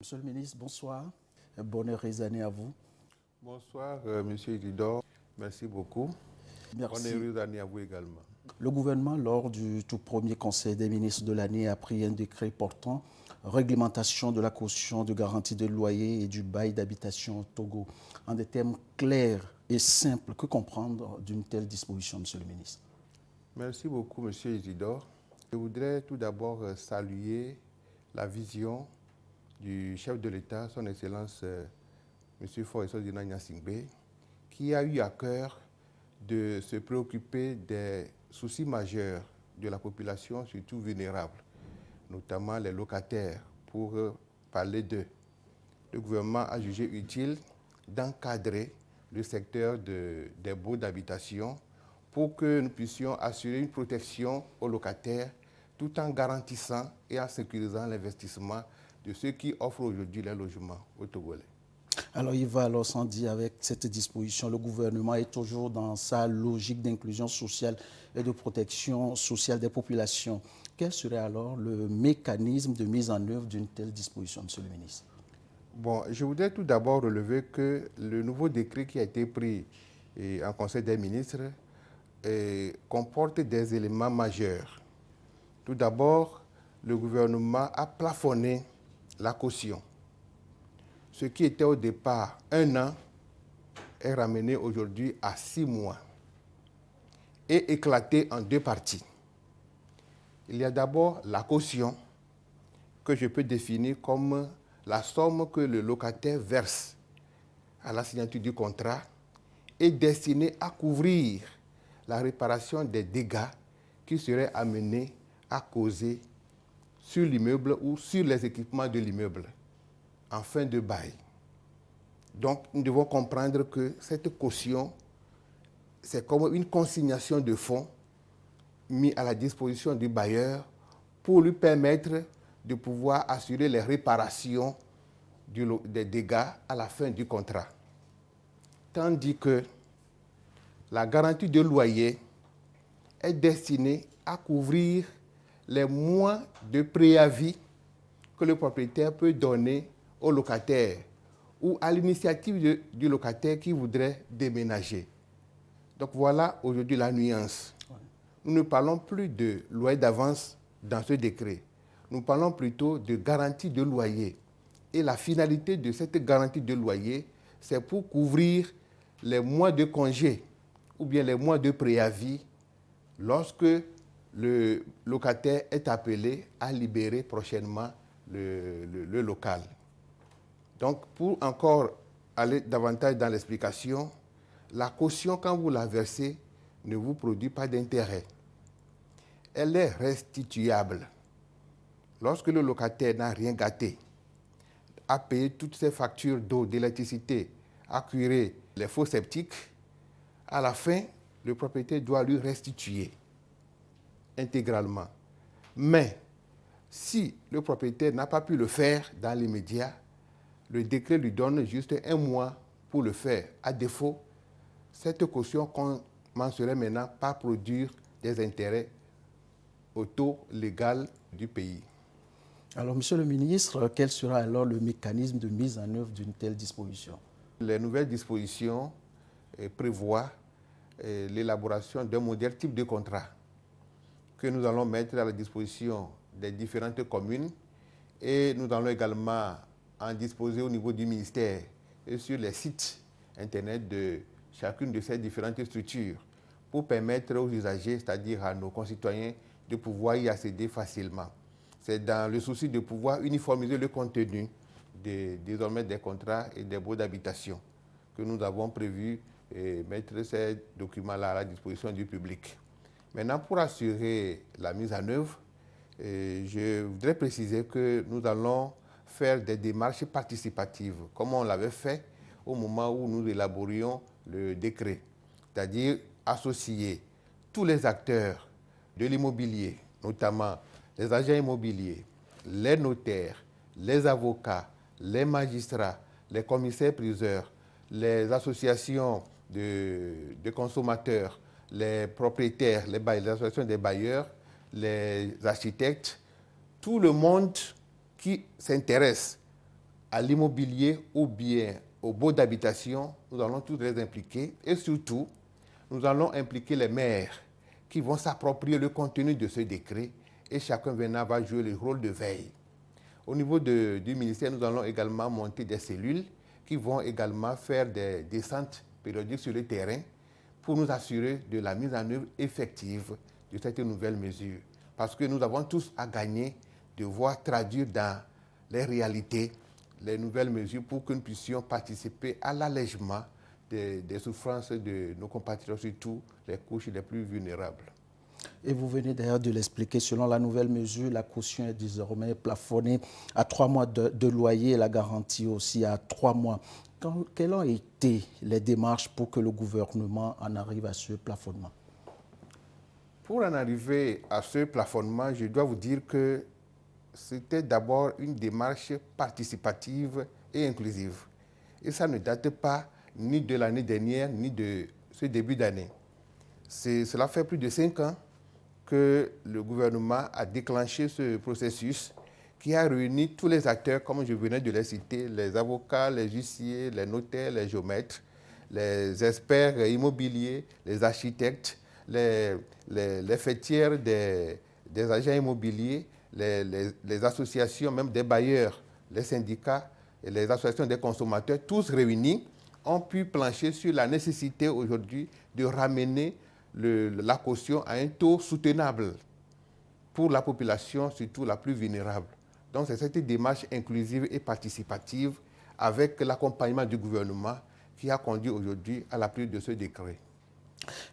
Monsieur le ministre, bonsoir. Bonne heureuse année à vous. Bonsoir, Monsieur Isidore. Merci beaucoup. Bonne Merci. heureuse année à vous également. Le gouvernement, lors du tout premier conseil des ministres de l'année, a pris un décret portant réglementation de la caution de garantie de loyer et du bail d'habitation au Togo. En des termes clairs et simples, que comprendre d'une telle disposition, Monsieur le ministre? Merci beaucoup, Monsieur Isidore. Je voudrais tout d'abord saluer la vision du chef de l'État, son Excellence M. Faure Gnassingbé Singbe, qui a eu à cœur de se préoccuper des soucis majeurs de la population, surtout vulnérable, notamment les locataires, pour parler d'eux. Le gouvernement a jugé utile d'encadrer le secteur des baux d'habitation pour que nous puissions assurer une protection aux locataires tout en garantissant et en sécurisant l'investissement de ceux qui offrent aujourd'hui les logements aux Togolais. Alors, il va alors sans dire, avec cette disposition, le gouvernement est toujours dans sa logique d'inclusion sociale et de protection sociale des populations. Quel serait alors le mécanisme de mise en œuvre d'une telle disposition, Monsieur le ministre? Bon, je voudrais tout d'abord relever que le nouveau décret qui a été pris en Conseil des ministres comporte des éléments majeurs. Tout d'abord, le gouvernement a plafonné la caution. Ce qui était au départ 1 an est ramené aujourd'hui à 6 mois et éclaté en 2 parties. Il y a d'abord la caution que je peux définir comme la somme que le locataire verse à la signature du contrat est destinée à couvrir la réparation des dégâts qui seraient amenés à causer sur l'immeuble ou sur les équipements de l'immeuble en fin de bail. Donc, nous devons comprendre que cette caution, c'est comme une consignation de fonds mis à la disposition du bailleur pour lui permettre de pouvoir assurer les réparations des dégâts à la fin du contrat. Tandis que la garantie de loyer est destinée à couvrir les mois de préavis que le propriétaire peut donner au locataire ou à l'initiative du locataire qui voudrait déménager. Donc voilà aujourd'hui la nuance. Nous ne parlons plus de loyer d'avance dans ce décret. Nous parlons plutôt de garantie de loyer. Et la finalité de cette garantie de loyer, c'est pour couvrir les mois de congé ou bien les mois de préavis lorsque le locataire est appelé à libérer prochainement le local. Donc, pour encore aller davantage dans l'explication, la caution, quand vous la versez, ne vous produit pas d'intérêt. Elle est restituable. Lorsque le locataire n'a rien gâté, a payé toutes ses factures d'eau, d'électricité, a curé les faux septiques, à la fin, le propriétaire doit lui restituer intégralement. Mais si le propriétaire n'a pas pu le faire dans l'immédiat, le décret lui donne juste 1 mois pour le faire. À défaut, cette caution commencerait maintenant par produire des intérêts au taux légal du pays. Alors, Monsieur le ministre, quel sera alors le mécanisme de mise en œuvre d'une telle disposition? Les nouvelles dispositions prévoient l'élaboration d'un modèle type de contrat que nous allons mettre à la disposition des différentes communes et nous allons également en disposer au niveau du ministère et sur les sites internet de chacune de ces différentes structures pour permettre aux usagers, c'est-à-dire à nos concitoyens, de pouvoir y accéder facilement. C'est dans le souci de pouvoir uniformiser le contenu désormais des contrats et des baux d'habitation que nous avons prévu mettre ces documents-là à la disposition du public. Maintenant, pour assurer la mise en œuvre, je voudrais préciser que nous allons faire des démarches participatives, comme on l'avait fait au moment où nous élaborions le décret, c'est-à-dire associer tous les acteurs de l'immobilier, notamment les agents immobiliers, les notaires, les avocats, les magistrats, les commissaires-priseurs, les associations de consommateurs, les propriétaires, les associations des bailleurs, les architectes, tout le monde qui s'intéresse à l'immobilier ou bien aux baux d'habitation, nous allons tous les impliquer et surtout, nous allons impliquer les maires qui vont s'approprier le contenu de ce décret et chacun va jouer le rôle de veille. Au niveau du ministère, nous allons également monter des cellules qui vont également faire des descentes périodiques sur le terrain pour nous assurer de la mise en œuvre effective de cette nouvelle mesure. Parce que nous avons tous à gagner de voir traduire dans les réalités les nouvelles mesures pour que nous puissions participer à l'allègement des souffrances de nos compatriotes, surtout les couches les plus vulnérables. Et vous venez d'ailleurs de l'expliquer, selon la nouvelle mesure, la caution est désormais plafonnée à 3 mois de loyer et la garantie aussi à 3 mois. Quelles ont été les démarches pour que le gouvernement en arrive à ce plafonnement? Pour en arriver à ce plafonnement, je dois vous dire que c'était d'abord une démarche participative et inclusive. Et ça ne date pas ni de l'année dernière, ni de ce début d'année. Cela fait plus de 5 ans que le gouvernement a déclenché ce processus qui a réuni tous les acteurs, comme je venais de les citer, les avocats, les huissiers, les notaires, les géomètres, les experts immobiliers, les architectes, les fêtières des agents immobiliers, les associations, même des bailleurs, les syndicats et les associations des consommateurs, tous réunis, ont pu plancher sur la nécessité aujourd'hui de ramener la caution à un taux soutenable pour la population, surtout la plus vulnérable. Donc c'est cette démarche inclusive et participative avec l'accompagnement du gouvernement qui a conduit aujourd'hui à la prise de ce décret.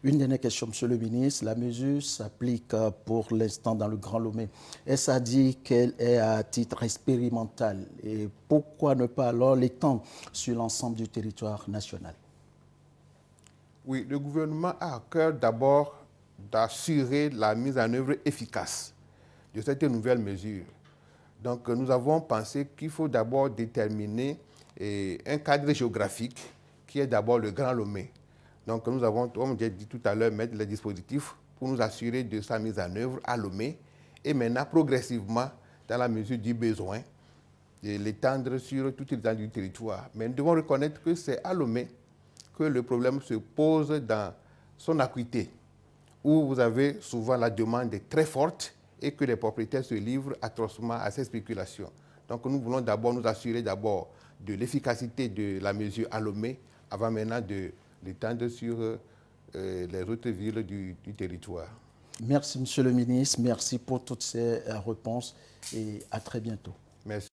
Une dernière question, Monsieur le ministre. La mesure s'applique pour l'instant dans le Grand Lomé. Est-ce à dire qu'elle est à titre expérimental? Et pourquoi ne pas alors l'étendre sur l'ensemble du territoire national? Oui, le gouvernement a à cœur d'abord d'assurer la mise en œuvre efficace de cette nouvelle mesure. Donc nous avons pensé qu'il faut d'abord déterminer un cadre géographique qui est d'abord le Grand Lomé. Donc nous avons, comme j'ai dit tout à l'heure, mettre les dispositifs pour nous assurer de sa mise en œuvre à Lomé et maintenant progressivement, dans la mesure du besoin, de l'étendre sur toute l'étendue du territoire. Mais nous devons reconnaître que c'est à Lomé que le problème se pose dans son acuité, où vous avez souvent la demande est très forte et que les propriétaires se livrent atrocement à ces spéculations. Donc nous voulons d'abord nous assurer de l'efficacité de la mesure à Lomé avant maintenant de l'étendre sur les autres villes du territoire. Merci, Monsieur le ministre. Merci pour toutes ces réponses et à très bientôt. Merci.